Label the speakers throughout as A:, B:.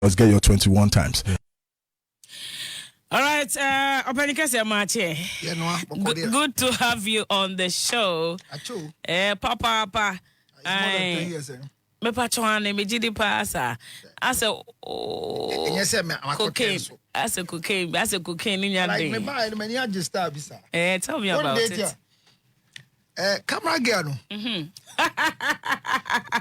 A: Let's get your 21 times.
B: All right, good to have you on the show. Papa. Me patrone me gidi pasa. I say cocaine. I say cocaine in your day.
C: Like me buy me ya just start bisa.
B: Tell me about it.
C: Camera girl.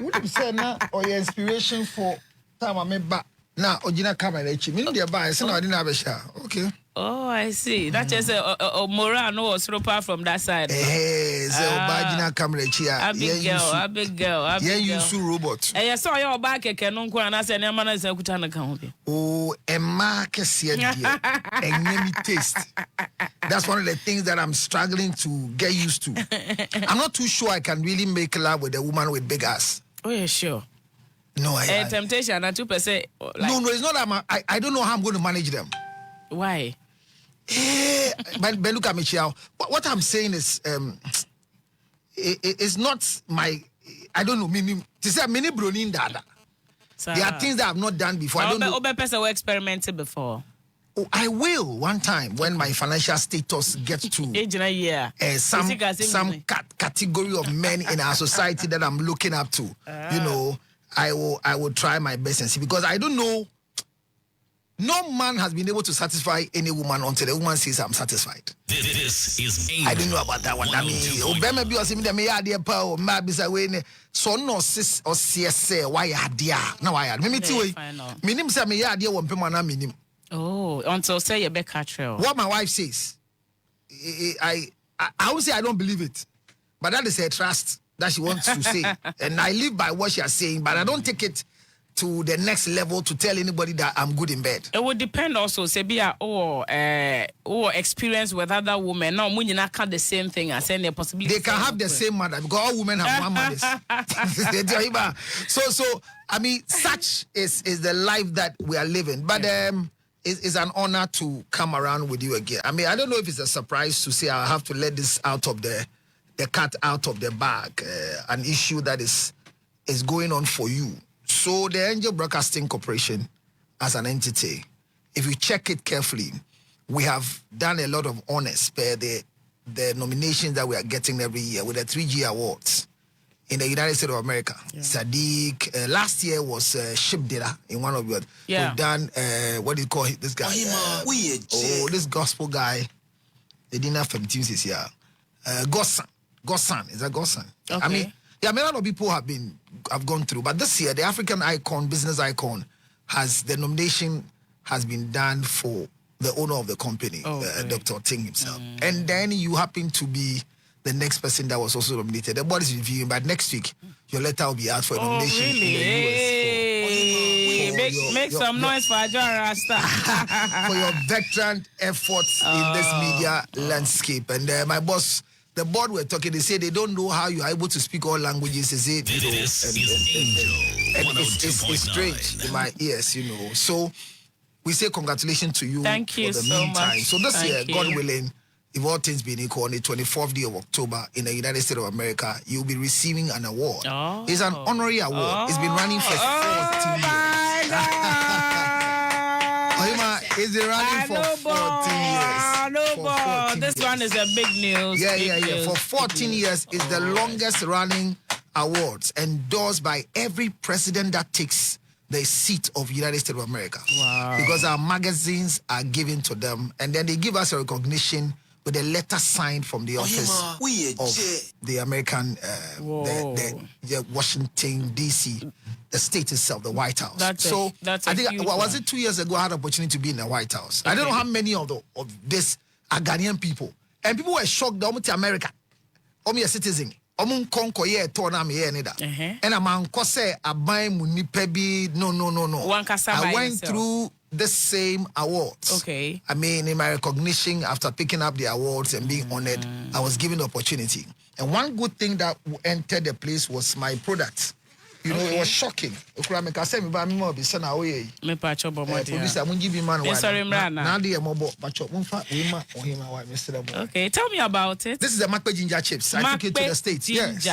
C: Would you say na or your inspiration for time I me back now original camera echi. Me dey buy say na I didn't have a share. Okay.
B: Oh, I see. That just a moral no was apart from that side.
C: So original camera echi.
B: A big girl.
C: Yeah, you su robot.
B: I saw your back can no kwa na say na man say kuta na kan bi.
C: Oh, Emma kese dia. Enemy taste. That's one of the things that I'm struggling to get used to. I'm not too sure I can really make love with a woman with big ass.
B: Oh, yeah, sure.
C: No,
B: temptation at 2%.
C: No, it's not that I don't know how I'm going to manage them.
B: Why?
C: But look at me, Chiao. What I'm saying is, it's not my. I don't know. Meaning to say, many bronin dada. There are things that I've not done before. I don't know.
B: Person experimented before.
C: Oh, I will one time when my financial status gets to some category of men in our society that I'm looking up to. You know, I will try my best and see, because I don't know. No man has been able to satisfy any woman until the woman says I'm satisfied.
D: This is
C: I didn't know about that one. I mean, maybe I see me the idea power, maybe say when so no sis or CS why idea. Now I had me too. Minim say me idea one pema na minim.
B: Oh, until say you be catchel.
C: What my wife says, I would say I don't believe it, but that is her trust that she wants to say, and I live by what she is saying, but I don't take it to the next level to tell anybody that I'm good in bed.
B: It would depend also, say be or experience with other women. No, when you not the same thing as any possibility.
C: They can have the same mother because all women have one mother. So I mean, such is the life that we are living. But it's an honor to come around with you again. I mean, I don't know if it's a surprise to say I have to let this out of the cat out of the bag. An issue that is going on for you. So the Angel Broadcasting Corporation as an entity, if you check it carefully, we have done a lot of honors per the nominations that we are getting every year with the 3G awards in the United States of America. Yeah. Sadiq, last year was Ship Data in one of your.
B: Yeah.
C: We've done, what do you call this guy? This gospel guy. They didn't have 15 this year. Gossan. Is that Gossan?
B: Okay.
C: I mean, a lot of people have gone through, but this year the African icon, business icon, the nomination has been done for the owner of the company, Dr. Ting himself. And then you happen to be the next person that was also nominated. The board is reviewing, but next week your letter will be out for a nomination
B: really?
C: in the US.
B: Make some noise for John Rasta
C: for your veteran efforts in this media landscape. And my boss. The board were talking, they say they don't know how you are able to speak all languages. They say, it's strange in my ears, you know. So we say congratulations to you.
B: Thank you
C: for the
B: so
C: meantime.
B: much.
C: So this year, God willing, if all things being equal, on the 24th day of October in the United States of America, you'll be receiving an award. It's an honorary award. It's been running for 14 years. It's been running for 14 years.
B: This one is a big news.
C: Yeah. For 14 years, it's the longest running awards endorsed by every president that takes the seat of United States of America.
B: Wow.
C: Because our magazines are given to them, and then they give us a recognition with a letter signed from the office of the American, the Washington, D.C., the state itself, the White House.
B: I think,
C: was it 2 years ago I had the opportunity to be in the White House? Okay. I don't know how many of this are Ghanaian people. And people were shocked that to America. I'm a citizen. I'm a and I'm I went through the same awards.
B: Okay.
C: I mean, in my recognition, after picking up the awards and being honored, I was given the opportunity. And one good thing that entered the place was my product. You know, it was shocking. Okay,
B: tell me about it.
C: This is the Makpe ginger chips. I took it to the States. Yes.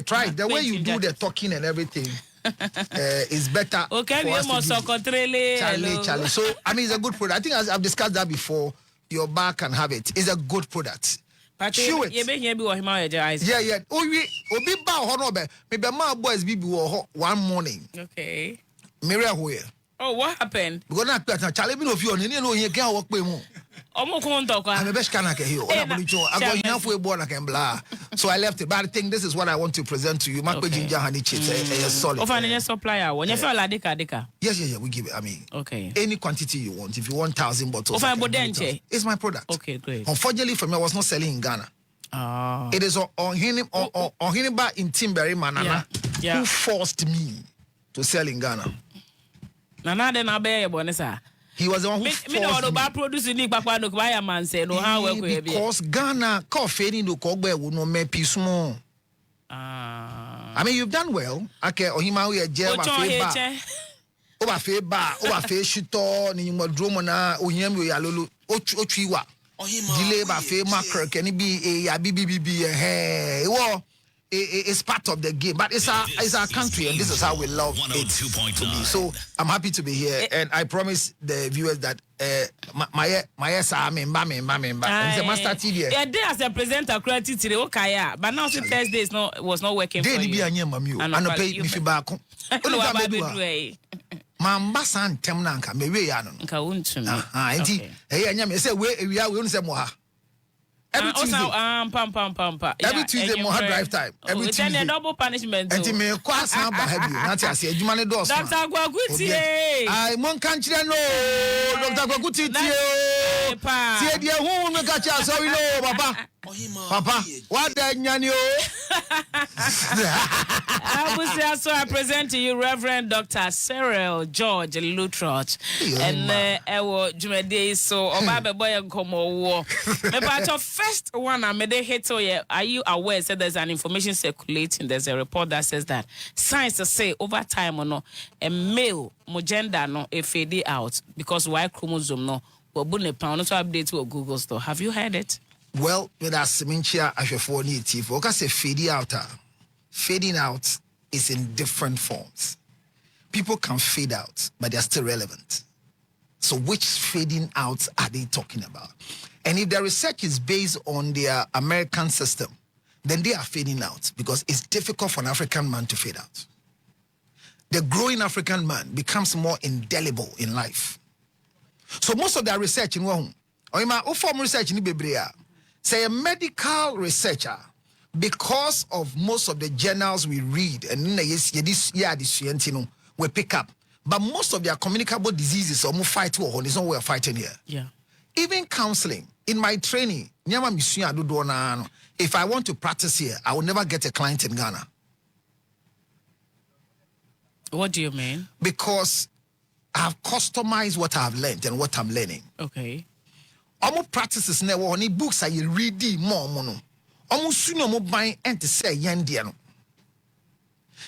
C: Try it. The way you do the talking and everything, it's better.
B: Okay, we must
C: Charlie. So I mean, it's a good product. I think as I've discussed that before. Your bar can have it. It's a good product. Chew it. Yeah. Obi ba honobe. Maybe my boys be one morning.
B: Okay.
C: Maria Hoye.
B: Oh, what happened?
C: Because now Charlie been of you on any no here can work with me. I'm a best can I hear. I got enough way born I can blah. So I left it. But I think this is what I want to present to you. Marco Ginger Honey Chits a solid.
B: Of an supplier. When you feel like deka.
C: Yes, we give it. I mean,
B: okay.
C: Any quantity you want. If you want 1,000 bottles, it's my product.
B: Okay, great.
C: Unfortunately for me, I was not selling in Ghana. It is on Hiniba in Timberry Manana who forced me to sell in Ghana.
B: Nana then Abe Bonesa.
C: He was the one who forced me. Because Ghana coffee no kogbe will no me peace more. I mean, you've done well. Okay, Ohima we a jail over fe shito ni modromo na ohiem yo yalolo otwiwa. Delay ba fe macro can it be a BBB it's part of the game, but it's our country, and this is how we love it to be. So I'm happy to be here, and I promise the viewers that my member. It's a master TV.
B: Yeah, they as a presenter created today, okay, but now the Thursday was not working for you.
C: And I pay me for back. Mamba san tem nanka me we ya no.
B: Nka wontu me.
C: Enti anya me say we are we say mo ha. Every Tuesday. Every Tuesday, more drive time. Every Tuesday.
B: Double punishment.
C: And me kwasa ba habi. Nati ase adwuma ne do so.
B: Dr. Gwaguti.
C: Ai mon kan kire no. Dr. Gwaguti tie. Tie die hu me ka cha so we no papa. Papa, what the nyani
B: so I present to you Reverend Dr. Cyril George Lutterodt. And ewo jumede so oba boy nkomo wo. First one I made a hit so yeah. Are you aware that there's an information circulating? There's a report that says that science say over time or no a male gender no a fade out because Y chromosome no but bune pound to update to Google store. Have you heard it?
C: Well, with that sementia ashefo ni tif. Oka say fading out. Fading out is in different forms. People can fade out, but they're still relevant. So which fading out are they talking about? And if the research is based on their American system, then they are fading out because it's difficult for an African man to fade out. The growing African man becomes more indelible in life. So most of their research in one, or form research in Biblia, say a medical researcher, because of most of the journals we read, and we pick up, but most of their communicable diseases are more fight war. It's not we're fighting here.
B: Yeah.
C: Even counseling, in my training, if I want to practice here, I will never get a client in Ghana.
B: What do you mean?
C: Because I have customized what I have learned and what I'm learning.
B: Okay.
C: Almost practices never only books I read more mono. Almost sooner more buying and to say yandiano.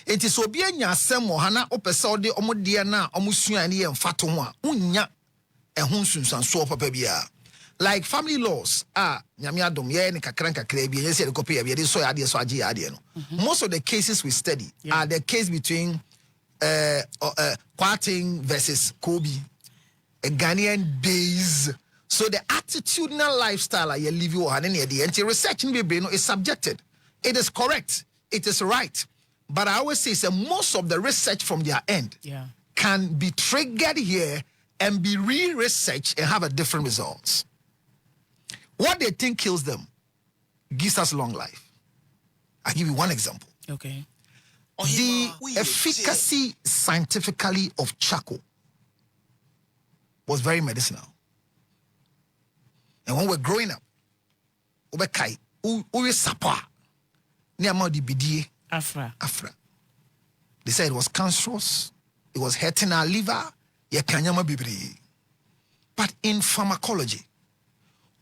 C: It is obianya sem hana opesode omodia almost suani and fatoma unya and hunsun so papa bia. Like family laws, nyamiadom ye ni kakranka krebi ye say the copy of ye so ade so agi ade no. Most of the cases we study are the case between Kwarting versus Kobe, a Ghanaian days. So the attitudinal lifestyle you live you and the research in the is subjected. It is correct. It is right. But I always say most of the research from their end can be triggered here and be re-researched and have a different results. What they think kills them gives us long life. I'll give you one example.
B: Okay.
C: The efficacy scientifically of charcoal was very medicinal. And when we're growing up,
B: Afra.
C: They said it was cancerous, it was hurting our liver, but in pharmacology,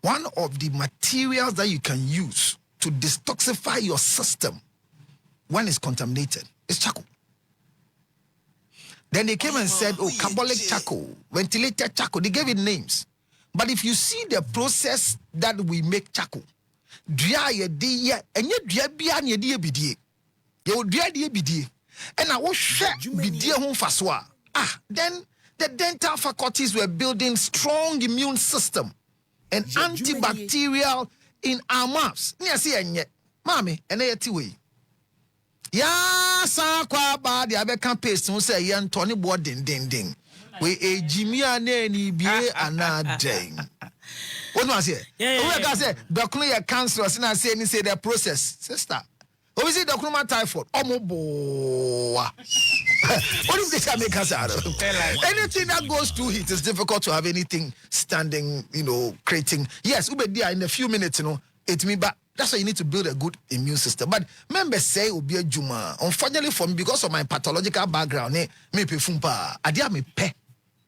C: one of the materials that you can use to detoxify your system when it's contaminated is charcoal. Then they came and said, carbolic charcoal, ventilated charcoal. They gave it names. But if you see the process that we make charcoal, And I was share bidia hon faswa. Then the dental faculties were building strong immune system and antibacterial in our mouths. Ni asi enye. Mami, ene yeti we. Ya sa kwa ba de abeka paste no say ye ntoni bo ding. We ejimi ane ni bie anadeng. What was here? We can say doctor your cancer and say ni say the process. Sister. We see doctor typhoid. Omobo. What if they make us out? Anything that goes through heat is difficult to have anything standing, creating. Yes, we be there in a few minutes, it me but that's why you need to build a good immune system. But members say will be a juma. Unfortunately for me, because of my pathological background, me pefumpa. Adia me pe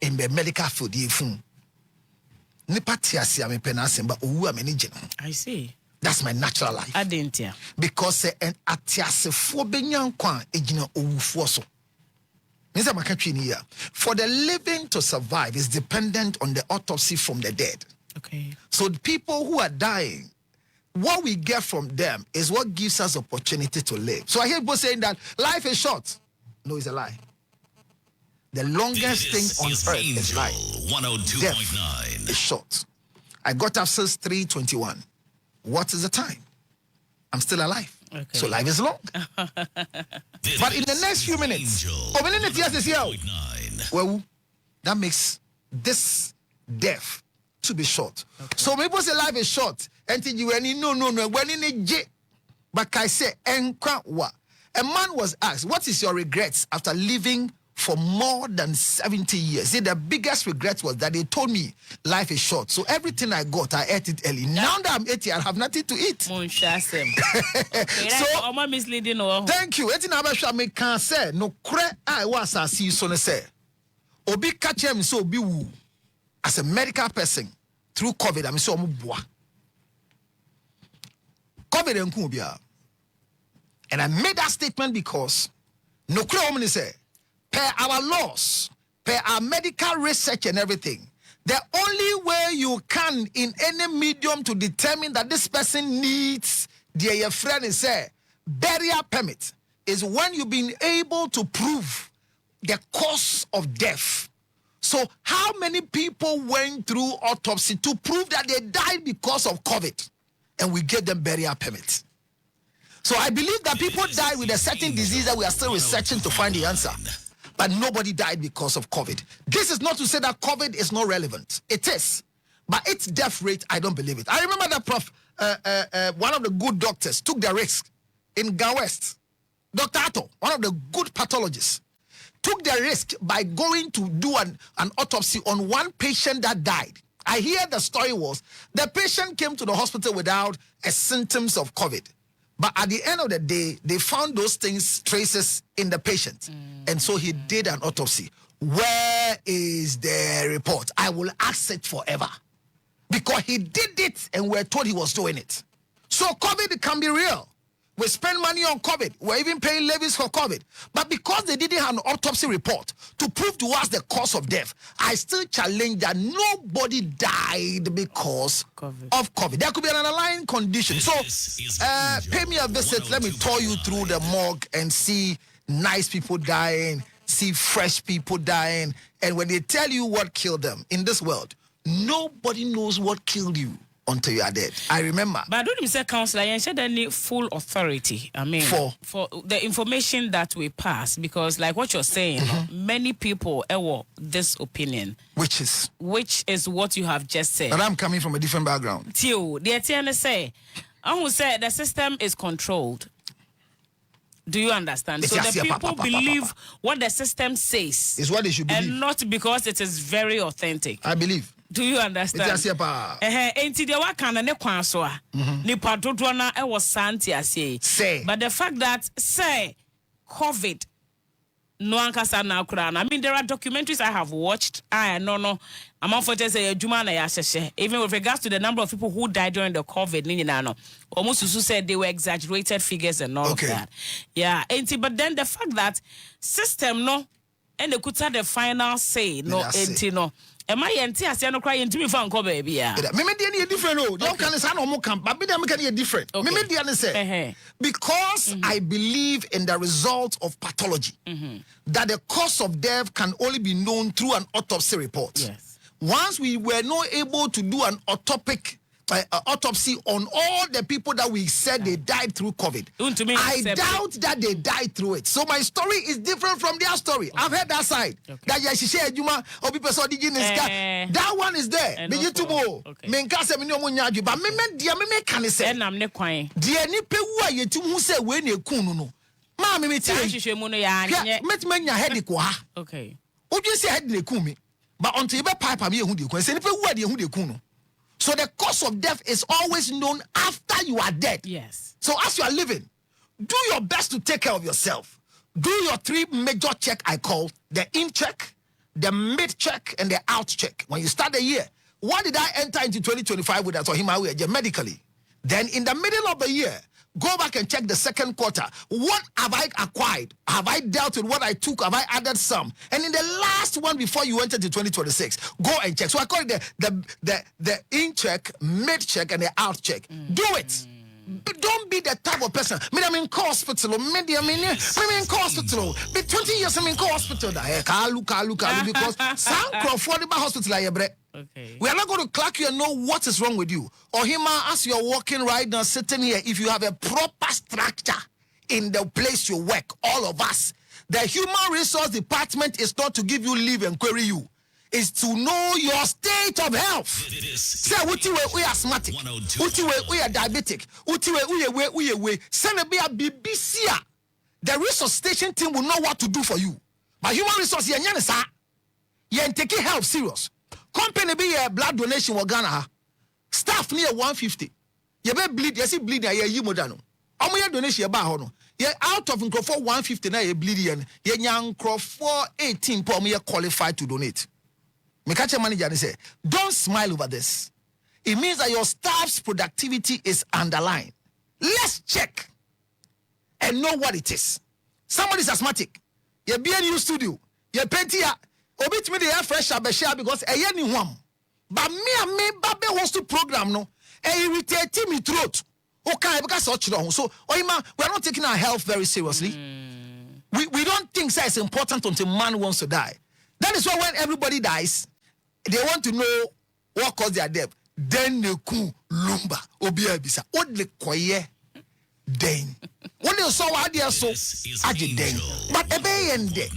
C: in the medical field fun. Nipatiasi ame penasemba owu amenije.
B: I see.
C: That's my natural life.
B: I didn't hear.
C: Because an atiasefo benyankwa ejina owufo so. Nisa makatwi ni ya. For the living to survive is dependent on the autopsy from the dead.
B: Okay.
C: So the people who are dying, what we get from them is what gives us opportunity to live. So I hear people saying that life is short. No, it's a lie. The longest thing on earth is life. 102.9 is short. I got up since 3:21. What is the time? I'm still alive. Okay. So life is long. But in the next few minutes, well, that makes this death to be short. Okay. So people say life is short. And you no. When in a j, but I say, a man was asked, what is your regrets after living for more than 70 years? See, the biggest regret was that they told me life is short. So everything I got, I ate it early. Now that I'm 80, I have nothing to eat.
B: Okay,
C: so,
B: misleading.
C: Thank you. Me can say no cre I was a see so say. Obi catch him so be woo. As a medical person through COVID, I'm so boa. COVID and Kumbia. And I made that statement because no cre woman say. Per our laws, per our medical research and everything, the only way you can in any medium to determine that this person needs your friend is say burial permit is when you've been able to prove the cause of death. So how many people went through autopsy to prove that they died because of COVID and we gave them burial permit? So I believe that people die with a certain disease that we are still researching to find the answer. But nobody died because of COVID. This is not to say that COVID is not relevant. It is. But its death rate, I don't believe it. I remember that one of the good doctors took the risk in Ga West. Dr. Atto, one of the good pathologists, took the risk by going to do an autopsy on one patient that died. I hear the story was the patient came to the hospital without symptoms of COVID. But at the end of the day, they found those things, traces in the patient. And so he did an autopsy. Where is the report? I will ask it forever. Because he did it and we're told he was doing it. So COVID can be real. We spend money on COVID. We're even paying levies for COVID. But because they didn't have an autopsy report to prove to us the cause of death, I still challenge that nobody died because of COVID. There could be an underlying condition. So pay me a visit. Let me tour you through the morgue and see nice people dying, see fresh people dying. And when they tell you what killed them in this world, nobody knows what killed you until you are dead. I remember.
B: But I don't even say, Counselor, you said any full authority. I mean, for the information that we pass, because like what you're saying, many people have this opinion. Which is what you have just said.
C: But I'm coming from a different background.
B: Tio, the TNS say, I will say the system is controlled. Do you understand? So the people believe what the system says.
C: Is what they should believe.
B: And not because it is very authentic.
C: I believe.
B: Do you understand? Enti de wakana ne kwan so a nipa dodo na e was santi ase. But the fact that say COVID no ankasa na akura. I mean there are documentaries I have watched. No. I'm for say adwuma na ya hyehye. Even with regards to the number of people who died during the COVID ni nyina no. Almost Susu said they were exaggerated figures and all of that. Yeah, enti but then the fact that system no and the kuta the final say no entino. Am I anti no cry into me for uncle baby? Yeah.
C: Maybe they are different. Oh, don't can say no more camp, but they are different. Maybe they say because I believe in the result of pathology that the cause of death can only be known through an autopsy report.
B: Yes.
C: Once we were not able to do an autopsy on all the people that we said they died through COVID, I doubt that they died through it. So my story is different from their story. I've heard that side. That that one is there. But until you pipe me, so the cause of death is always known after you are dead.
B: Yes.
C: So as you are living, do your best to take care of yourself. Do your 3 major check I call the in check, the mid check, and the out check. When you start the year, what did I enter into 2025 with? I saw him medically. Then in the middle of the year, go back and check the second quarter. What have I acquired? Have I dealt with what I took? Have I added some? And in the last one before you enter to 2026, go and check. So I call it the in check, mid check, and the out check. Do it. Don't be the type of person. I'm in hospital. I'm in hospital. Be 20 years I'm in hospital. Because some affordable hospital.
B: Okay.
C: We are not going to clock you and know what is wrong with you. Or him, as you're walking right now, sitting here, if you have a proper structure in the place you work, all of us, the human resource department is not to give you leave and query you. Is to know your state of health. Say, we are asthmatic. We are diabetic. We send a BBC. The resuscitation team will know what to do for you. But human resource, you take health serious. Company be a blood donation in Ghana. Staff near 150. You be bleed. You see bleed. You modano. How many donation you buy? You out of for 150 na you bleed. You young for 18 per me qualified to donate. Me catch your manager and say, don't smile over this. It means that your staff's productivity is underlined. Let's check and know what it is. Somebody's asthmatic. You be a new studio. You plenty. Obit me the air fresh share because a year one. But me babe wants to program no. Irritate me throat. Okay, because such long. So we are not taking our health very seriously. We don't think that it's important until man wants to die. That is why when everybody dies, they want to know what caused their death. Then they cool lumba obia bisa. What the koye then. When they saw what they so aje then. But ebe yende.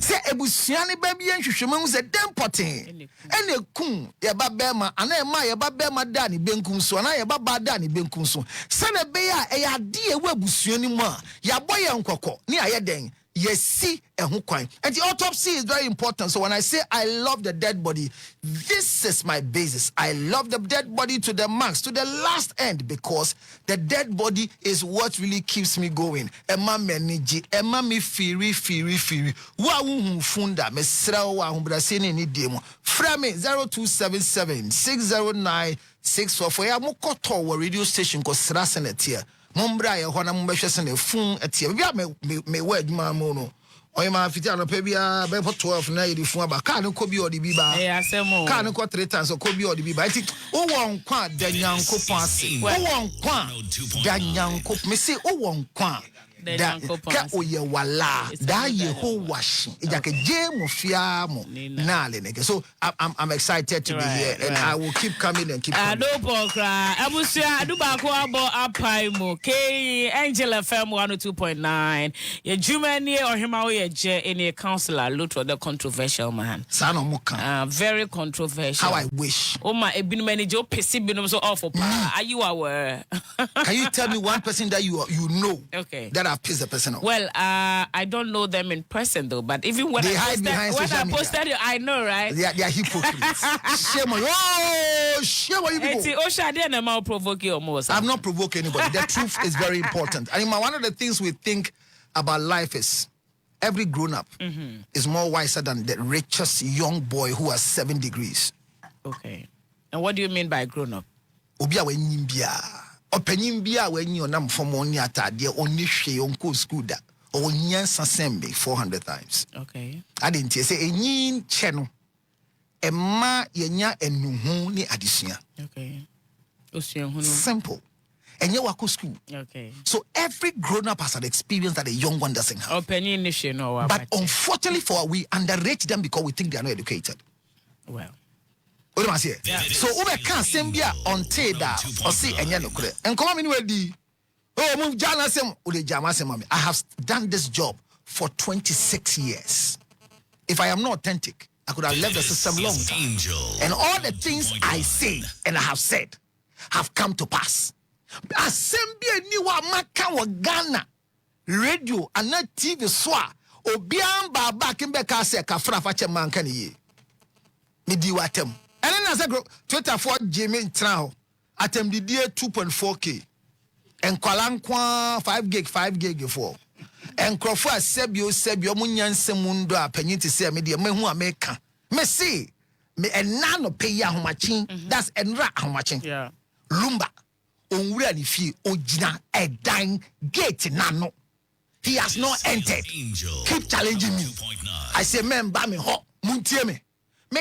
C: Say ebusiani baby and shushumu se dem potin. Ene kun ye ba bema ana ma ye ba bema da ni benkum so ana ye ba ba da ni benkum so. Sene be ya e ya de e we busuani mu a ya boye nkokọ ni aye den. Yes, see a kwan. And the autopsy is very important. So when I say I love the dead body, this is my basis. I love the dead body to the max, to the last end, because the dead body is what really keeps me going. Emma meniji, Emma mi firi. Wa funda me sra wa humbrasini ni demo. Frame 0277 609 644. Ya mukoto wa radio station ko sra senetia. Mumbra ya hona mumbeshe sene fun etie bia me word ma mo no oyema fiti anopa bia be 12 na yedi fun aba ka ne ko bi odi bi ba
B: asemo
C: ka ne ko 3 times ko bi odi bi ba enti wo won kwa da nyankopon ase wo won kwa da nyankop me se wo won kwa da ka oye wala da Yehovah shi ejake je mo fia mo na le ne so I'm excited to be here and I will keep coming and keep coming.
B: Adopokra abusia aduba ko abo apai mo ke Angel FM 102.9 ye jumani ohima wo ye je any counselor Lutterodt the controversial man
C: Sano muka
B: very controversial.
C: How I wish
B: ma ebinu manager pesi binum so awful pa are you aware?
C: Can you tell me one person that you know
B: okay
C: that I've pissed the person off?
B: Well, I don't know them in person though, but even when I posted it, I know, right?
C: They are hypocrites. Shame on you. Oh, shame on you people. I'm not provoking anybody. The truth is very important. I mean, one of the things we think about life is every grown-up is more wiser than the richest young boy who has 7 degrees.
B: Okay. And what do you mean by grown-up?
C: Openyimbia when you nam from one atade only she on school da or nyansa sembe 400 times.
B: Okay.
C: I didn't say a nyin channel. A ma yenya enuhu ni adisua.
B: Okay.
C: Simple. And you walk to school.
B: Okay.
C: So every grown-up has an experience that a young one doesn't have. But unfortunately we underrate them because we think they are not educated.
B: Well.
C: What do I say? So we can't send you on Teda or see and yellow. And come in with oh, move Janasem or the Jamasem. I have done this job for 26 years. If I am not authentic, I could have left the system long time. And all the things I say and I have said have come to pass. Assembly niwa maka wa Ghana radio and not TV swa obian baba kimbe ka se ka fra fa che manka ne ye me di watem and then as Twitter for Jimmy Trao atem di 2.4k and kwalankwa 5 gig for and crofo sebio munyanse mundo apanyi ti se me de me hu ameka me see me enano pay ya homachin that's enra homachin
B: yeah
C: Lumba onwura ni fie ogina edan gate nano he has not entered. Keep challenging me. I say men ba me ho muntie me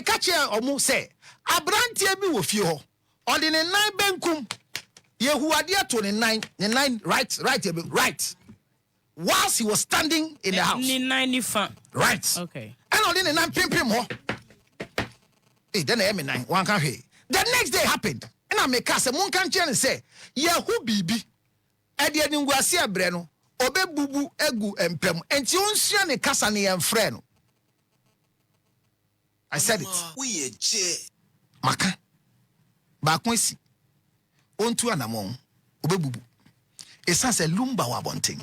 C: catch omu say abrantie bi wo fie ho on the 9 benkum yehuade to the 9 right whilst he was standing in the house right
B: okay
C: and on the 9 pimpim ho then I 9 one can hear the next day happened. And I make us a moon can say, Yahu bibi, Eddie and Guasia Breno, Obe bubu, egu, and prem, and Tionsian a Cassani and friend. I said it. We Maka Bakwisi Ontu Anamon, Obe bubu. It sounds a lumba wabonting.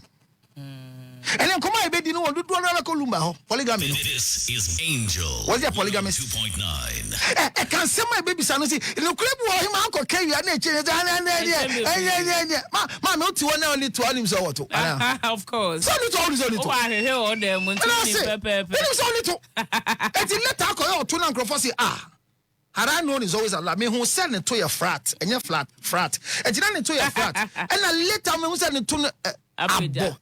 C: And then come on, baby, you know what? Do Lumba polygamy.
A: This is Angel.
C: What's your polygamist?
A: 2.9.
C: I can say my baby son. See, look, him uncle carry and ma not to one only to him so what?
B: Of course.
C: So only to.
B: I hear all them.
C: It is only to. And the letter call to Uncle say had I known is always a lot. Me who send it to your frat and your frat. And then into your frat. And a later me who send it to Abo.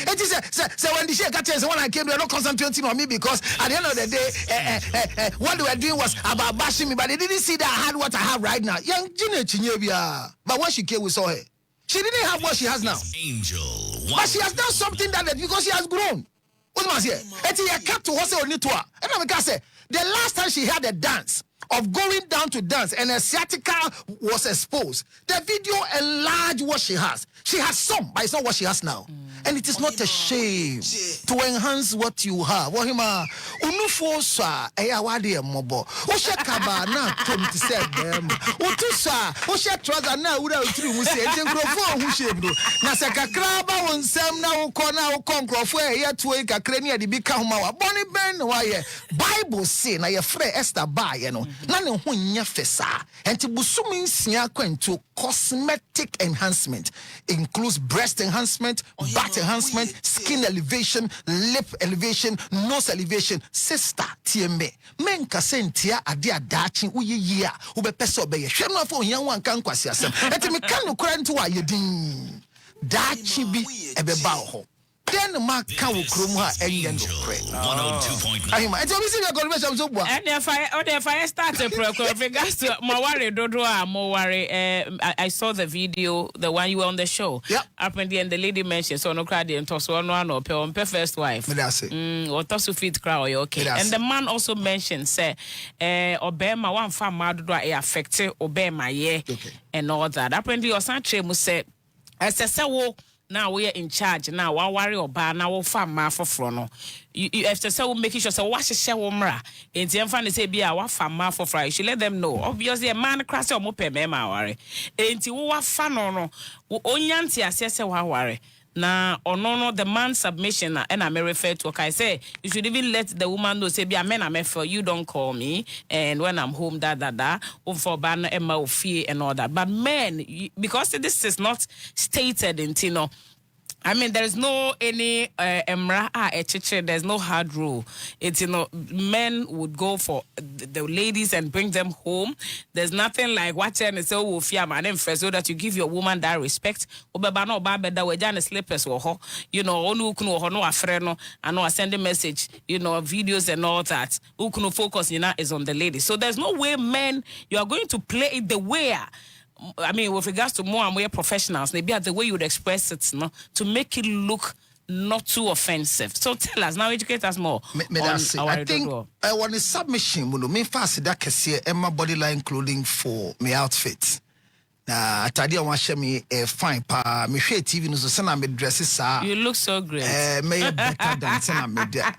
C: It is so when the shake catches when I came, they were not concentrating on me because at the end of the day, what they were doing was about bashing me, but they didn't see that I had what I have right now. Young Gina Chinyevia. But when she came, we saw her. She didn't have what she has now.
A: Angel.
C: But she has done something that because she has grown. What was here? And she kept to her on it. And I say the last time she had a dance of going down to dance and her sciatica was exposed. The video enlarged what she has. She has some, but it's not what she has now. And it is not a shame to enhance what you have. Wahima, unufosa, eyawadi mobo. Oshe kaba na tomti sebem. Utusa, oshe trouser na uda utri musi. Enjengrofo hushebro. Na sekakraba unsem na ukona ukonkrofo ya tuwe kakreni ya dibika humawa. Boni ben waye. Bible say na ye fre Esther ba ye no. Nane hunya fesa. Enti busumi nsiya kwentu cosmetic enhancement includes breast enhancement, back enhancement, skin elevation, lip elevation, nose elevation. Sister, TMA. Men kasentia adia dachi uye yea. Ube peso beye. Shema fo yan wan kan kwasi asem. Enti me kan no kura nti wa yedin. Dachi bi ebe ba ho. Then ma kan wo krom ha enye no kre.
A: 102.9.
C: Ahima, enti obi si be confirmation so bua.
B: And if I start a program with regards to Mawari Dodoa, Mawari, I saw the video, the one you were on the show.
C: Yeah.
B: Up in the end, the lady mentioned so no crowd and toss one or per first wife.
C: Me da say.
B: Or toss fit crowd, okay. And the man also mentioned, say, Obema one farm Madua affected Obema, yeah, and all that. Up in the Osanche must say, as I said, now we are in charge. Now, while worry or bar now, farm ma for frono. You have to say, making sure so wash a shell umra. In the end, say, be our farm ma for fry. You should let them know. Obviously, a man crash or mope mema worry. Ain't you what fan or no? Onyanti assess a worry. Now, or no, the man's submission, and I may refer to, okay, I say, you should even let the woman know, say, be a man, I'm for you don't call me, and when I'm home, for ban Emma fear and all that. But men, because this is not stated in Tino, I mean, there's no any emra there's no hard rule. It's men would go for the ladies and bring them home. There's nothing like watching and say oh fear man first so that you give your woman that respect. Obeba no ba beda we jana slippers wo ho. Onu kunu ho no afre no and no send a message, videos and all that. Ukunu focus is on the lady. So there's no way men you are going to play it the way I mean, with regards to more and more professionals, maybe the way you would express it, to make it look not too offensive. So tell us, now educate us more.
C: I think I want a submission, me fast that can see Emma bodyline clothing for my outfit. I want to me a fine pa. Me share TV news. So na me dresses.
B: You look so great.
C: Me better than some me there.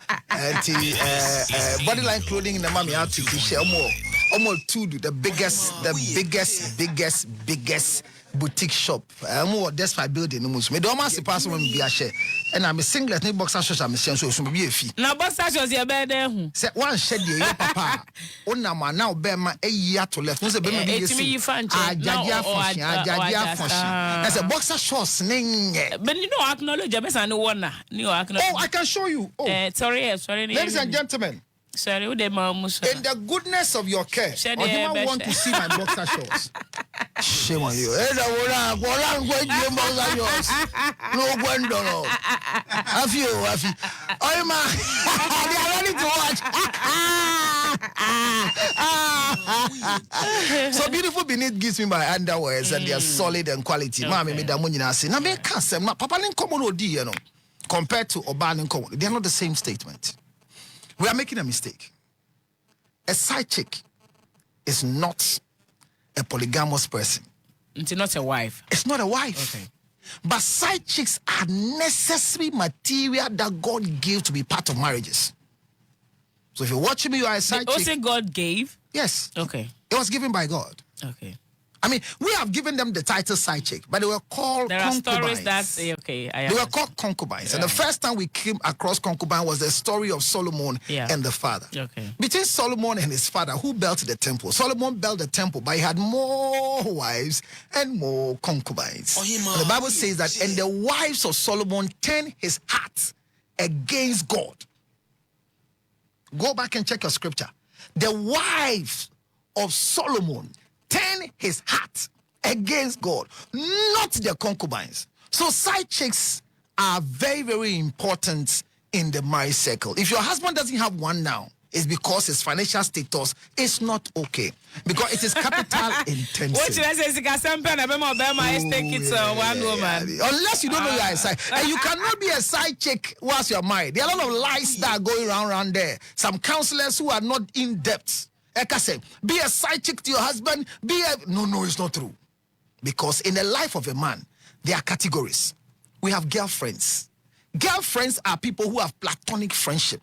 C: Bodyline clothing in the mommy outfit. Share more. Almost the biggest boutique shop. That's my building. Me do almost pass when be a share. And I'm a singlet. Ni boxer shorts. I'm a so be a fee.
B: Now boxer shorts your bed there.
C: Say one shed your papa. Ona ma now be ma a year to left. No say be me you see. Ajaja function. I say boxer shorts.
B: But you know acknowledge. I best I know one.
C: Oh, I can show you. Oh,
B: sorry.
C: Ladies and gentlemen.
B: Sorry, in
C: the goodness of your care, I want to see my boxer shorts. Shame on you. No wonder. Have you? Oh, man. They are ready to watch. So beautiful beneath gives me my underwears and they are solid and quality. Mommy, me da money na say. Na me can say, Papa Lincoln odi, compared to Oba Lincoln, they are not the same statement. We are making a mistake. A side chick is not a polygamous person.
B: It's not a wife.
C: It's not a wife.
B: Okay.
C: But side chicks are necessary material that God gave to be part of marriages. So if you're watching me, you are a side chick.
B: Also God gave?
C: Yes.
B: Okay.
C: It was given by God.
B: Okay.
C: I mean, we have given them the title side chick, but they were called concubines. There are stories
B: that's okay.
C: They were called concubines. Yeah. And the first time we came across concubine was the story of Solomon and the father.
B: Okay.
C: Between Solomon and his father, who built the temple? Solomon built the temple, but he had more wives and more concubines. And the Bible says that, and the wives of Solomon turned his heart against God. Go back and check your scripture. The wives of Solomon turn his heart against God, not the concubines. So side chicks are very, very important in the marriage circle. If your husband doesn't have one now, it's because his financial status is not okay. Because it is capital intensive.
B: What should I say? One woman.
C: Unless you don't know you're a side. And you cannot be a side chick whilst you're married. There are a lot of lies that are going around there. Some counselors who are not in depth. Like I said, be a side chick to your husband. No, it's not true. Because in the life of a man, there are categories. We have girlfriends. Girlfriends are people who have platonic friendship.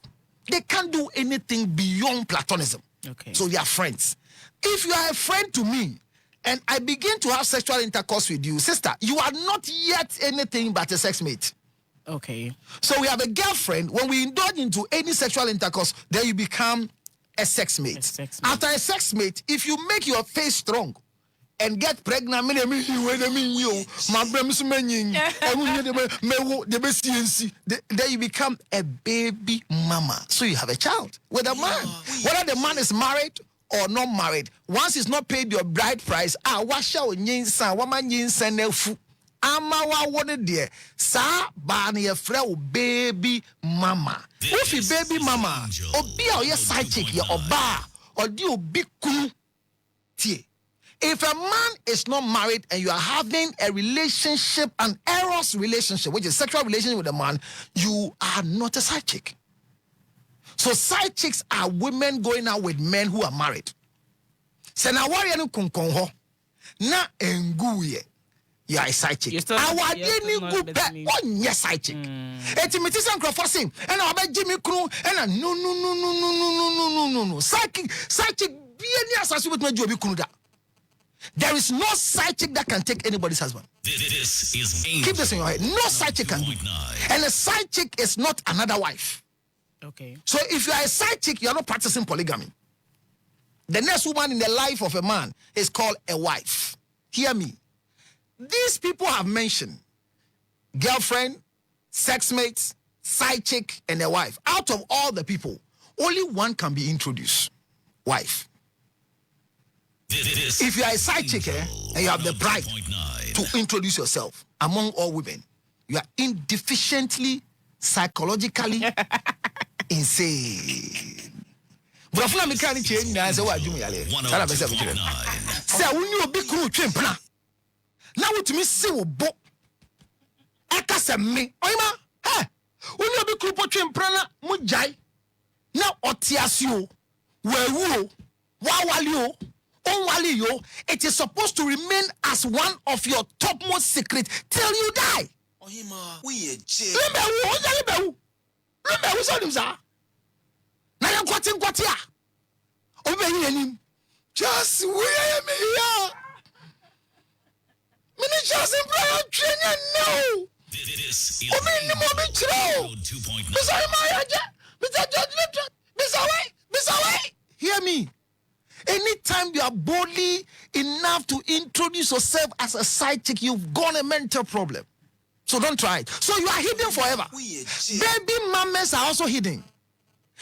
C: They can't do anything beyond platonism.
B: Okay.
C: So they are friends. If you are a friend to me, and I begin to have sexual intercourse with you, sister, you are not yet anything but a sex mate.
B: Okay.
C: So we have a girlfriend. When we indulge into any sexual intercourse, then you become a sex mate. After a sex mate, if you make your face strong and get pregnant, then you become a baby mama. So you have a child with a man. Whether the man is married or not married, once he's not paid your bride price, Amawa wanted there. Sa bani a frau baby mama. If you baby mama, or be your side chick, your oba, or do you big kunu tie. If a man is not married and you are having a relationship, an eros relationship, which is sexual relationship with a man, you are not a side chick. So side chicks are women going out with men who are married. Senawari anu kunkonho na enguye. You are a side chick. Our daily group, yes, side chick. It's imitation crossing, and I'll bet Jimmy Crew, and no. Side chick, be any assassin with my job. There is no side chick that can take anybody's husband.
A: This is Angel.
C: Keep this in your head. No side chick can do. And a side chick is not another wife.
B: Okay.
C: So if you are a side chick, you are not practicing polygamy. The next woman in the life of a man is called a wife. Hear me. These people have mentioned girlfriend, sex mates, side chick, and a wife. Out of all the people, only one can be introduced. Wife. If you are a side chick and you have the pride to introduce yourself among all women, you are indeficiently psychologically insane. But if you can't change, I say what you mean. Say when you be cool, chimpna. Now what me say wo bo. Eka se me. Oyima, hey. When you be cool, chimpna na mo jai. Now otiasio, wewu, wawalio. It is supposed to remain as one of your topmost secrets till you die. Just wait me here. Just in prayer training now.
A: This is
C: Hear me. Anytime you are boldly enough to introduce yourself as a side chick, you've got a mental problem. So don't try it. So you are hidden forever. Baby mamas are also hidden.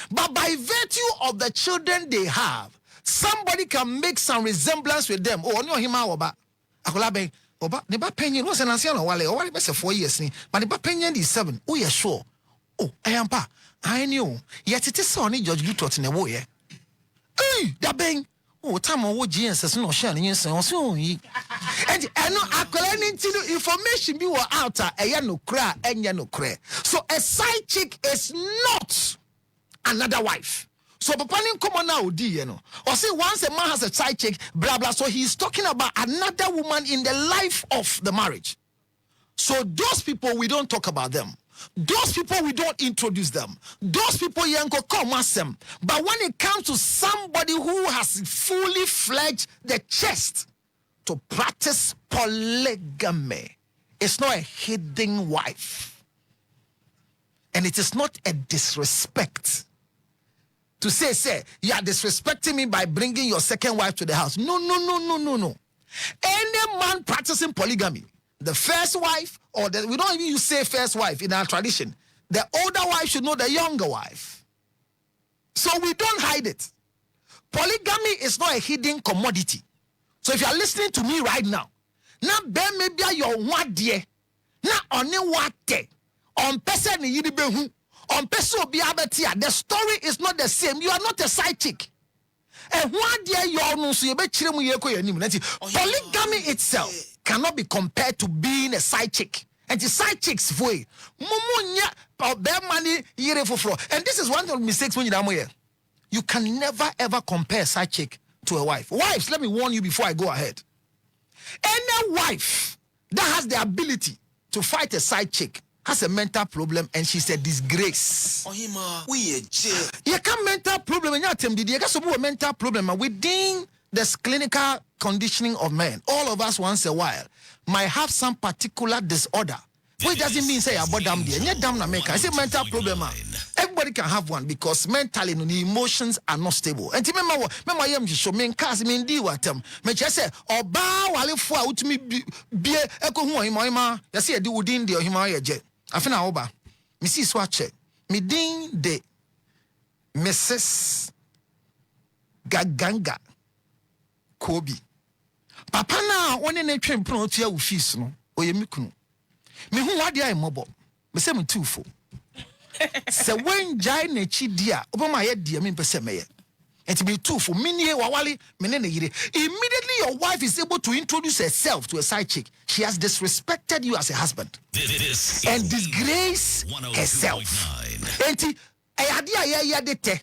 C: But by virtue of the children they have, somebody can make some resemblance with them. Oh, no, him oba. Akola ben oba. Neba penyen was an ancient wale. Or what 4 years ni. But neba penyen is 7. Oh yeah, sure. Oh, I am pa. I knew. Yet it is Sonny George Lutterodt in a way. Hey, that bang. Oh, time on what GNS no sharing yes, and I know I to information be out a no cry and no cry. So a side chick is not another wife. So Papa come on now, you know. Or say once a man has a side chick, blah blah. So he's talking about another woman in the life of the marriage. So those people we don't talk about them. Those people we don't introduce them. Those people yanko come ask them. But when it comes to somebody who has fully fledged the chest to practice polygamy, it's not a hidden wife. And it is not a disrespect to say, you are disrespecting me by bringing your second wife to the house. No. Any man practicing polygamy, the first wife, or we don't even say first wife in our tradition. The older wife should know the younger wife. So we don't hide it. Polygamy is not a hidden commodity. So if you are listening to me right now, now ben maybe your one dear, now only what on person ni yidi behu, on person obi abetia. The story is not the same. You are not a side chick. And one dear your no so you be chire mu yeko yanim. Polygamy itself cannot be compared to being a side chick. And the side chicks way. And this is one of the mistakes when you're here. You can never ever compare a side chick to a wife. Wives, let me warn you before I go ahead. Any wife that has the ability to fight a side chick has a mental problem and she's a disgrace. You can't mental problem and you got some mental problem within this clinical conditioning of men. All of us once a while might have some particular disorder. Which doesn't mean say about damn dear. I say mental problem. Everybody can have one because mentally the emotions are not stable. And remember I show me cars mean di watem. Me just say oba wale fo out me be eko hu ohima. You see do within the ohima ye je. Afina oba. Me see swatch. Me din de Mrs. Gaganga Kobi. Papa na one na twem pro tia wo fees no. Oye mi kunu. Me hu wade ay mobo. Me se me tufo. Se wen jai na chi dia, obama ye dia me pese me ye. Enti be tufo, minie wawale me ne yire. Immediately your wife is able to introduce herself to a side chick. She has disrespected you as a husband. And disgrace herself. Enti ayade ya de te.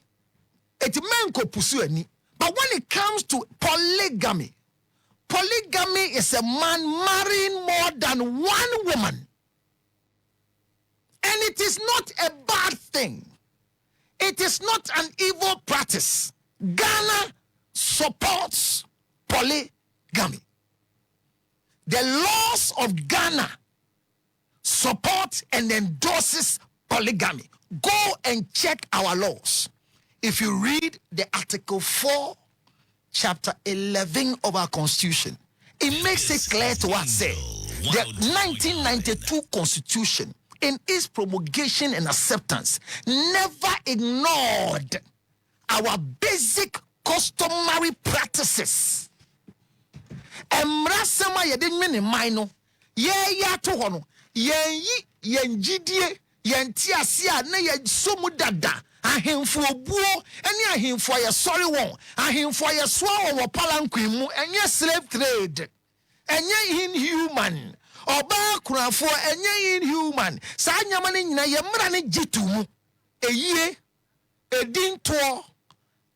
C: Enti men ko pusu ani. But when it comes to polygamy, polygamy is a man marrying more than one woman. And it is not a bad thing. It is not an evil practice. Ghana supports polygamy. The laws of Ghana support and endorses polygamy. Go and check our laws. If you read the Article 4, Chapter 11 of our Constitution, it makes it clear to us, say, the 1992 Constitution in its promulgation and acceptance, never ignored our basic customary practices. Emrasama yedin in mino, ye ya to hono, yen jidie, yen tiasia, ne ye somudada. Ahemfo buo ene ahemfo ya sorry won ahemfo ya swa wo palanquin mu enye slave trade enye inhuman oba kurafo enye inhuman sa nyama ne nyina ye mra ne jitu mu eyie edinto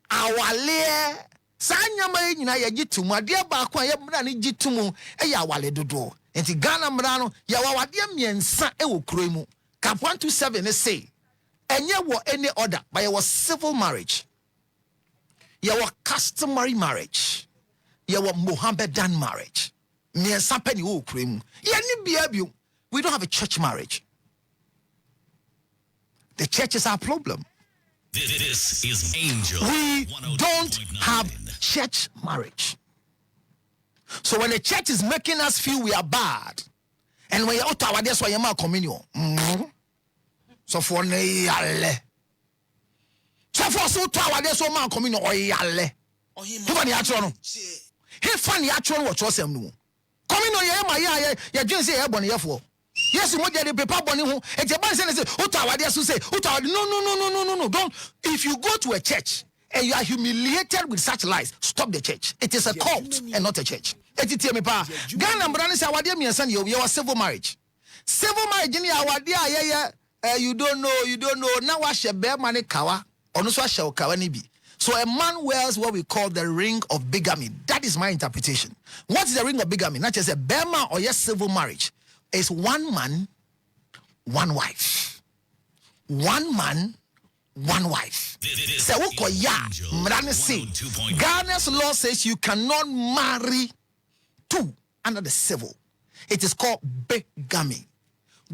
C: awale sa nyama ne nyina ye jitu mu ade ba ko ye mra ne jitu mu ya awale dodo enti Ghana mra no ya wawade miensa e wo kuro mu cap 127 ne say enye wo any order but there was civil marriage, there was customary marriage, there was Mohammedan marriage. We don't have a church marriage. The church is our problem.
A: This is Angel.
C: We don't have church marriage. So when the church is making us feel we are bad, and when you're out of that's why you're not communion. So for ne yale. So for so tower there so man coming no yale. Who can you no? He fan ya tro what chose am no. Coming no ye ma ya dwen say e bone ye fo. Yes mo dey paper bone ho. E je ban say o tower there so say o tower no. Don't if you go to a church and you are humiliated with such lies, stop the church. It is a cult and not a church. Etitie me pa. Ghana brand say awade miensa ne you civil marriage. Civil marriage ni awade ayeye you don't know. Now I shall bear money kawa. Or no shall kawa ni bi. So a man wears what we call the ring of bigamy. That is my interpretation. What is the ring of bigamy? Not just a Burma or yes civil marriage. It's one man, one wife. One man, one wife. So Ghana's law says you cannot marry two under the civil. It is called bigamy.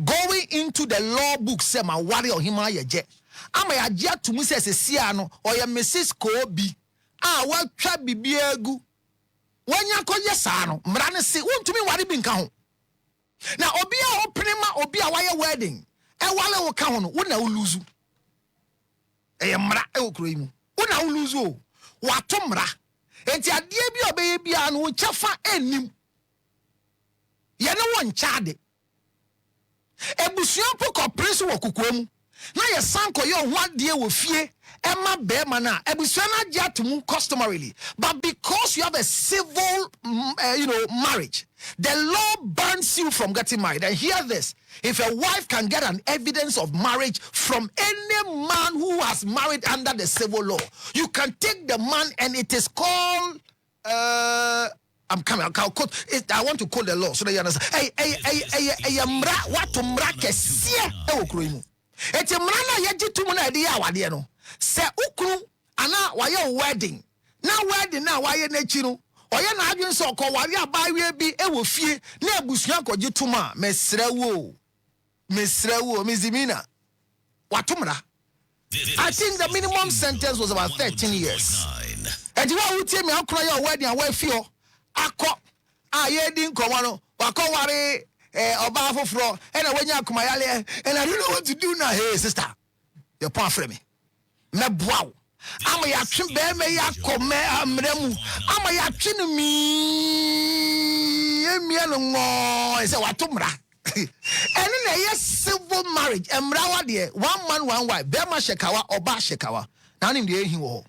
C: Going into the law book, say my warrior or him je. Ama ya je to me say siano or ya Mrs. Kobi. Wa twa bibia gu. Wanya koye sa no, mra ne se wontumi ware bi nka ho. Na obi a opening ma obi a waye wedding. E wale wo ka ho no, wo na uluzu. E mra e okro imu. Wo na uluzu o. Wa to mra. Enti ade bi obeye bia no wo chafa enim. Ye no won chade. Ebusuan poko prince wo kukwemu na ye sanko ye ohwadie wo fie ema be ma na ebusuan agya to mu customarily, but because you have a civil marriage, the law bans you from getting married. And hear this, if a wife can get an evidence of marriage from any man who has married under the civil law, you can take the man and it is called I'm coming. I'll quote. I want to quote the law so that you understand. Mra what to mra kesie e okroimu. Eti mra na yeji tumu na ede ya wade no. Se ukru ana waye wedding. Na wedding na waye na chi no. Oye na adwen so ko ware abawe bi e wo fie na abusuan koje tumu a mesrewo. Mizimina. Watumra. I think the minimum sentence was about 13 years. And you want to tell me how cry your wedding and where feel? Ako aye din komano wako ware oba foforo and when you come and I don't know what to do now. Hey sister, your pa frame me boaw ama ya twe be me ya kome amremu ama ya twe mi emia no ngo say watomra and na yes civil marriage emra wa de one man one wife be ma shekawa oba shekawa na nim de ehi wo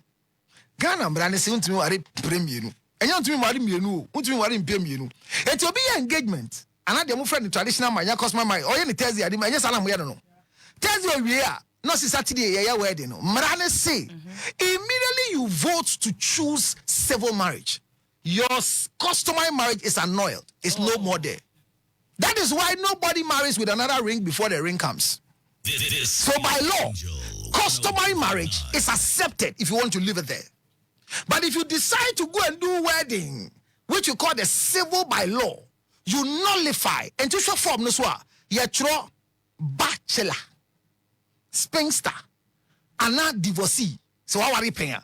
C: Ghana mra ne se untumi ware premier nu enya untumi ware mienu untumi ware mpemienu eti obi ya engagement ana de mo friend traditional man ya cosma man oye ne Thursday ade enya sala mo ye no Thursday owie a no si Saturday ye wedding no mra ne say immediately you vote to choose civil marriage, your customary marriage is annulled. It's no more there. That is why nobody marries with another ring before the ring comes. So by law, customary marriage is accepted if you want to leave it there. But if you decide to go and do wedding, which you call the civil by law, you nullify and to show form no swa yetro bachelor, spinster, and not divorcee. So how are you paying?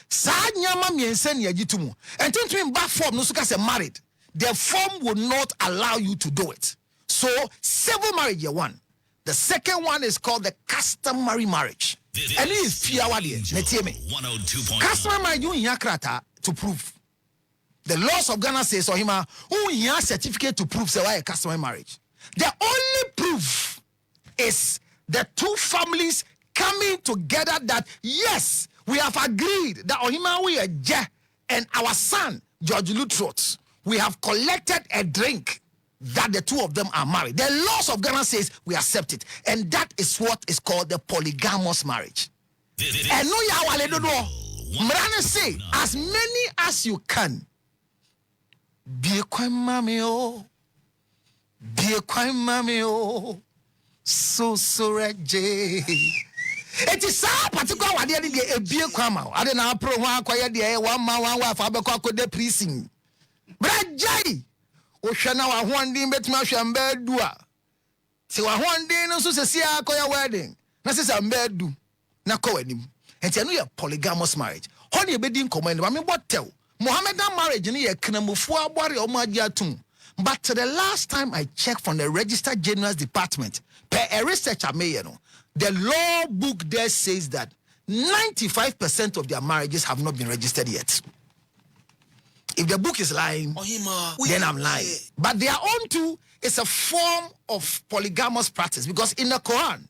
C: Sa nyama miense na yagitumu. And to back form no suka say married. The form will not allow you to do it. So civil marriage you one, The second one is called the customary marriage. And it is fear. Customary marriage, you hear krata to prove. The laws of Ghana says, so him who hear certificate to prove say why a customary marriage. The only proof is the two families coming together that yes, we have agreed that Ohima we are and our son George Lutterodt, we have collected a drink that the two of them are married. The laws of Ghana says we accept it, and that is what is called the polygamous marriage. And no ya don't know. Mrana say as many as you can. Be a quite mammy oh. Be a quite mammy oh. So reje. It is so particular what they a beer kwama. I don't know pro one quiet the 1 man 1 wife abeko de prison. Brajai. O shana wa one din betuma hwambe dua. Se wa one din no so se akoya wedding. Na se ambedu na ko wanim. Enti no ye polygamous marriage. Ho ne be din command ma me botel. Mohammedan marriage ni ye knamufu abore o ma atum. But the last time I checked from the Register General's Department, per a researcher the law book there says that 95% of their marriages have not been registered yet. If the book is lying, then I'm lying. But their own too is a form of polygamous practice, because in the Quran,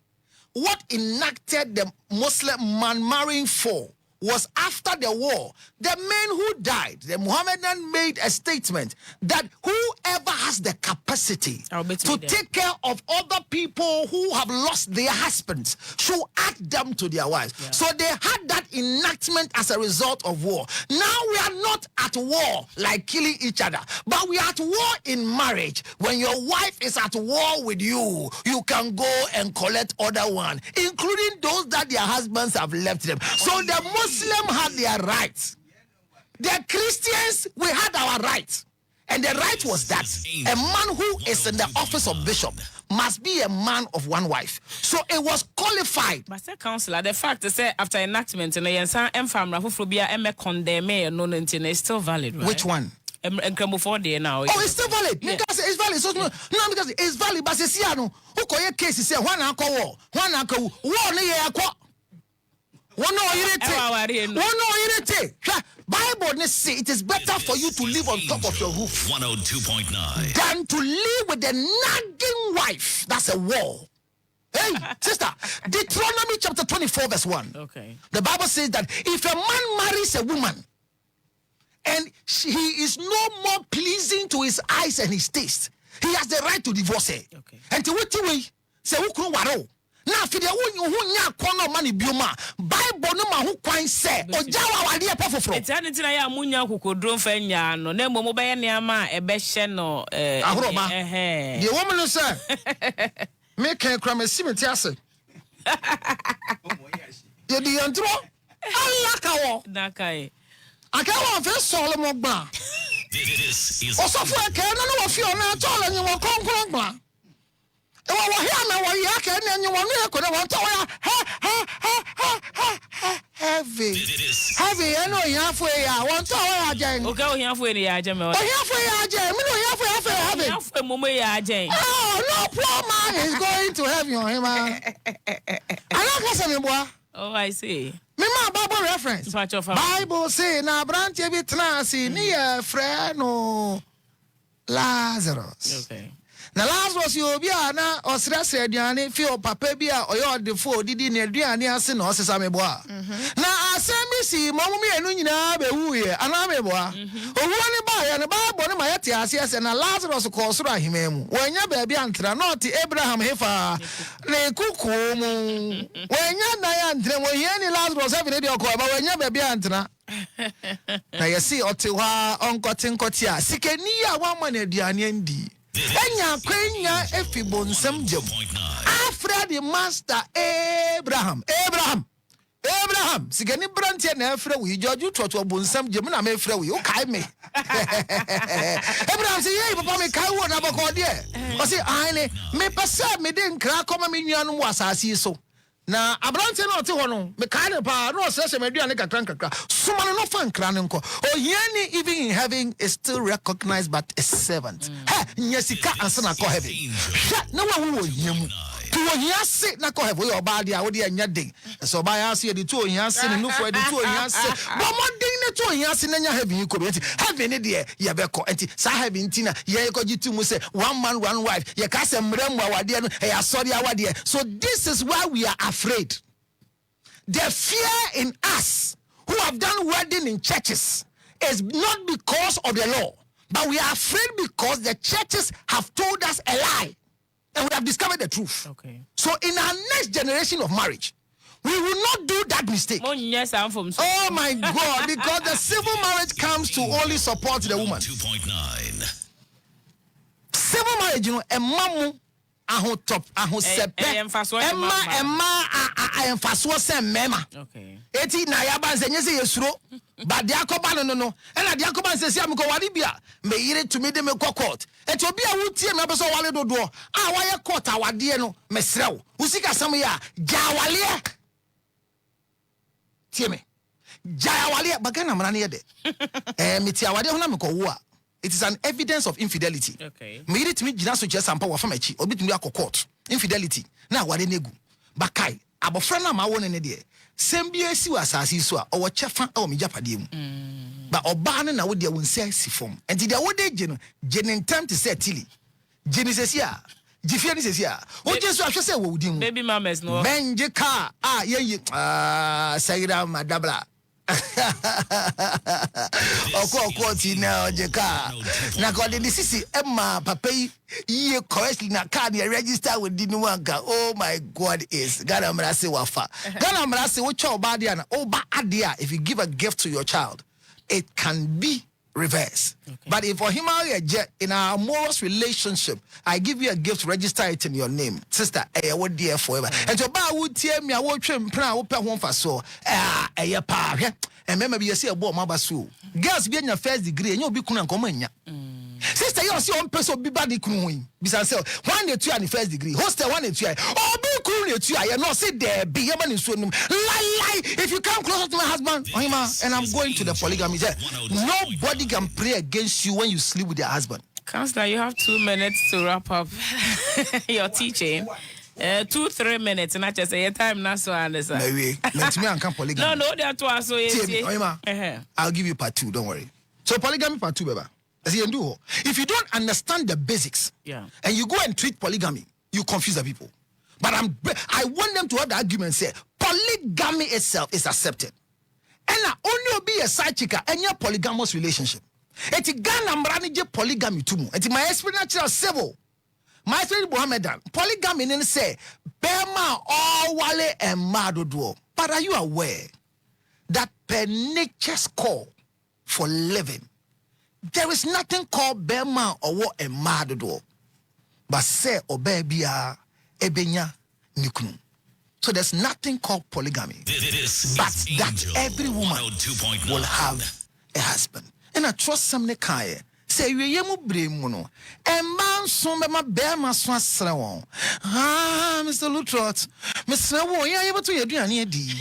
C: what enacted the Muslim man marrying for was after the war. The men who died, the Mohammedan made a statement that whoever has the capacity to take care of other people who have lost their husbands should add them to their wives. Yeah. So they had that enactment as a result of war. Now we are not at war like killing each other, but we are at war in marriage. When your wife is at war with you, you can go and collect other one, including those that their husbands have left them. So the Muslims had their rights. The Christians, we had our rights. And the right was that a man who is in the office of bishop must be a man of one wife. So it was qualified.
B: But the councillor, the fact is that after enactment, it's still valid, right?
C: Which one?
B: Now.
C: Oh, it's still valid. Yeah. Because it's valid. So, no, because it's valid. But it's who call your case is one uncle war. One uncle war. One no irritate. Bible say it is better for you to live on top of your roof
A: 102.9
C: than to live with a nagging wife. That's a war. Hey, sister, Deuteronomy chapter 24 verse 1.
B: Okay.
C: The Bible says that if a man marries a woman and he is no more pleasing to his eyes and his taste, he has the right to divorce her.
B: Okay.
C: And to what way say who can waro. Now, if you want to money, Bioma, Bible no man who quite say, or Jawa, I dear Papa.
B: It's anything I am Munya who could drone Fenya, no name of mobile Niama, a beshen or
C: the woman who said, make a crime a cemetery. You're the intro. I like I can't want first Solomon Bra.
A: This is
C: also for a can of Fiona, told and you will come. Oh, heavy. Heavy, I know you halfway. I want to
B: go halfway.
C: Oh, no poor man is going to have you. I don't listen, boy.
B: Oh, I see.
C: Mima Bible reference. Bible say na branch every trance near friend Lazarus.
B: Okay.
C: Na Lazarus you be na osrase aduane fi o papa bi a oyo odefo didi na aduane ase na osesa meboa na asemi si momu enu nyina be wuye ana meboa owuo ne ba ya ne Bible ne ma yete ase ase na Lazarus ko osoro ahememu wanya ba bi antra not Abraham hefa ne kuku mu wanya na ya antra wo hie ni Lazarus abi ne de ko ba wanya ba bi antra na yesi otewa onkotinkoti a sikeni a wa ma na aduane ndi Enya kwenya efibonsam jam. Afra the master Abraham. Sigani brantie na afra we George to bonsam jam na me afra we o kai me. Abraham say hey papa me kai wo na bako de. O say ai me pesa me de nkra koma me nuanu wasase so. Na abrantie na ote ho no me kai ne pa no se me duane kakra suma no fa nkra ne nko oyani even in heaven is still recognized but a servant. Nyesika ansana ko heaven. Na wa wo yemu to yes, not go have your body, I would hear nothing. So by us here, the 2 years, and no for the 2 years. But one thing, the 2 years, and then you have you could have any idea, Yabeko, and Sahabin Tina, Yako Jitu say, 1 man, 1 wife, Yakasam Remwa, dear, sorry, our dear. So this is why we are afraid. The fear in us who have done wedding in churches is not because of the law, but we are afraid because the churches have told us a lie and we have discovered the truth.
B: Okay.
C: So in our next generation of marriage, we will not do that mistake. Oh my God, because the civil marriage comes to only support the woman.
A: 2.9.
C: Civil marriage, you know, a mamu aho top aho sepe emma emfaso se mema.
B: Okay.
C: Eti na yaba nse nyese yesuro but de akoba no and de akoba nse sia me ko wale bia me yire to me de me court eti obi a wutie me beso wale dodo a waye court awade no me srew usika sam ya jawale tie me jawale bagana mra na ye de meti awade ho na me ko wo a. It is an evidence of infidelity.
B: Okay.
C: Me yire to me gina so chesa ampa wa fa machi obi tumi akọ court infidelity na wade negu bakai abofra na ma won ne de sembia si wa asasi so a owo chefa e o me japade mu ba oba ne na wo de won se si fom enti de wo de je no je ne time to say tili je ni sesi a jifia ni sesi a o je so ahwe se wo wudi mu
B: baby mamas no
C: menje ka ye sayira madabla Oko tina ojeka na ko de sisi emma papa yi correctly na card ya register with the nuanka. Oh my God, is Ghana mrase wafa Ghana mrase wo cho ba dia na oba adia. If you give a gift to your child, it can be reverse. Okay. But if for him in our morals relationship, I give you a gift, register it in your name, sister. What dear forever. And so ba would tear me. I will trim plan. Will pay one for so. And remember, you see a boy mabasu. Girls be in your first degree, and you'll be kuna komanya. Sister, you see one person be bad in besides, 1 year 2 and the first degree. Hostel 1 year 2. Oh, be cool 2. I not say there be a man in Sunum. Lie. If you come closer to my husband, and I'm going to the polygamy, nobody can pray against you when you sleep with your husband.
B: Counselor, you have 2 minutes to wrap up your teaching. 2-3 minutes, and I just say your time now. So I understand.
C: Maybe let me come polygamy.
B: No, that was so easy.
C: I'll give you part 2. Don't worry. So polygamy part 2, baby. If you don't understand the basics, and you go and treat polygamy, you confuse the people. But I want them to have the argument say polygamy itself is accepted, and only be a side chick and your polygamous relationship. It's Ghana mranije polygamy too. It's my experience civil. My friend Mohammedan polygamy then say Bema all wale and madodo. But are you aware that per nature's call for living, there is nothing called Bema or what a madodo, but say or babia ebenya nikunu. So there's nothing called polygamy, but that every woman will have a husband. And I trust some nekaye. Say we yemu bremuno. And man son be my bema swan srawon. Mr. Lutterodt, Mr. Wo, ya able to aduane di.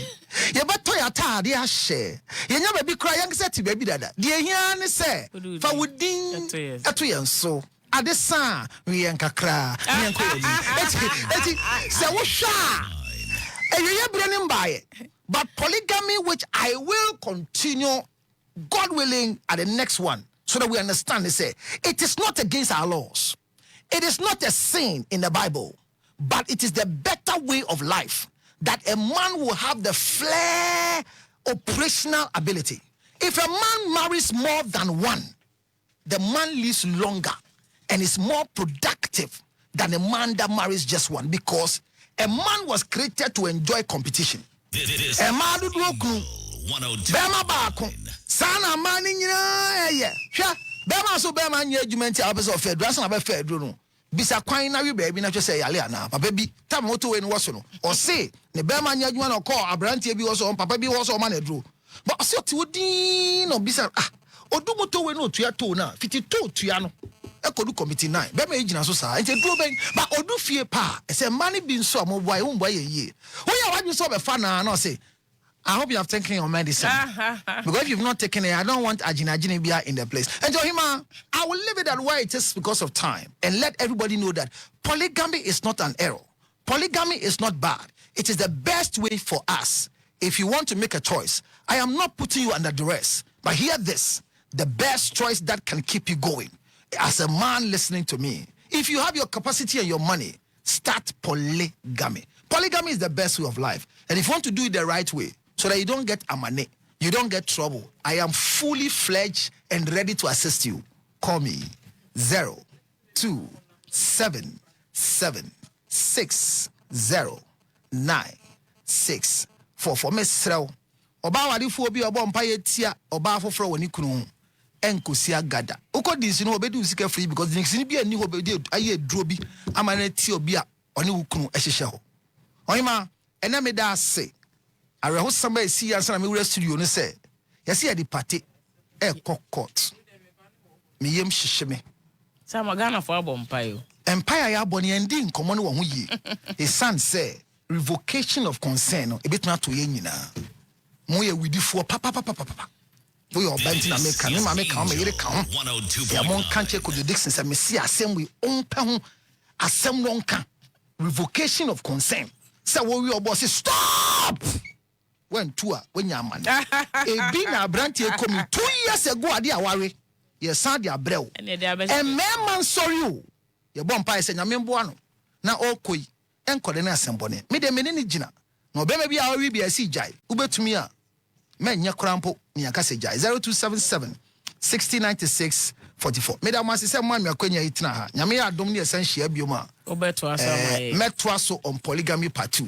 C: Ya beto ya tade a share. Ya nya baby cry yang say ti baby dada. De hia ne say fa wudin eto yen so. Adesa we en kakra. We en ko eti say wo hwa. Ewe brenim bae. But polygamy, which I will continue, God willing, at the next one, so that we understand, they say, it is not against our laws. It is not a sin in the Bible, but it is the better way of life that a man will have the flair, operational ability. If a man marries more than one, the man lives longer and is more productive than a man that marries just one, because a man was created to enjoy competition. A man do Bema Bako, Sana Manning, Bema so Bema, you of Fed, Drasson of a Fed, Bisa Quine, baby, not just say Aliana, but baby, Tamoto and Wasson, or say, the Bema Yaguan or call Abranti be also on Papa be also man drew. But I saw to Dean or Bisa, or do moto no to your tona, 52 Tiano. I could do committee 9. Bema agent society, and drawing, but or do fear pa, as a money being so more why own by a year. When you want you saw a fan and I say, I hope you have taken your medicine. Because if you've not taken it, I don't want Ajinabia in the place. And Johima, I will leave it that way it is because of time and let everybody know that polygamy is not an error. Polygamy is not bad. It is the best way for us. If you want to make a choice, I am not putting you under duress. But hear this, the best choice that can keep you going. As a man listening to me, if you have your capacity and your money, start polygamy. Polygamy is the best way of life. And if you want to do it the right way, so that you don't get amane, you don't get trouble, I am fully fledged and ready to assist you. Call me 0277609644. Miss Srel. Oba wadi fu obi obo mpaye tia oba afoforo woni kunu enkosi agada. Uko dis no obedu sika free because the next bi ani obedi aye duro bi amana ti obi a oni wukunu ehihye ho. Oyima ena me da ase. Areho samba esi yansa na me wura studio no se. Yesi ya di party court. Me yem hihye me.
B: Sama Ghana for mpayo.
C: Empire ya boni endi nkomo no wo ho yi. E san say revocation of consent no ebetuna to ye nyina. Moye widifo papa. We are banting na make me come here come. Ya mon kanche contradiction say me see asem we onpa ho asem no nka. Revocation of consent. Say we obo say stop. When two when ya man. E bi na brantie come 2 years ago ade aware. Ye san de abrɛw. E man sorry o. Ye bompa say nyame mboa no. Na okoi enkode na asembone. Me de me ne gina. Na obema bi a wi bi asi jai. Ubetumi a menya krampo ni akase jai 0277 609644. Me da mase say man me akwanya itina ha. Nyame ya adom ne esan hia bioma.
B: Obeto asama.
C: Metwa so on polygamy part 2.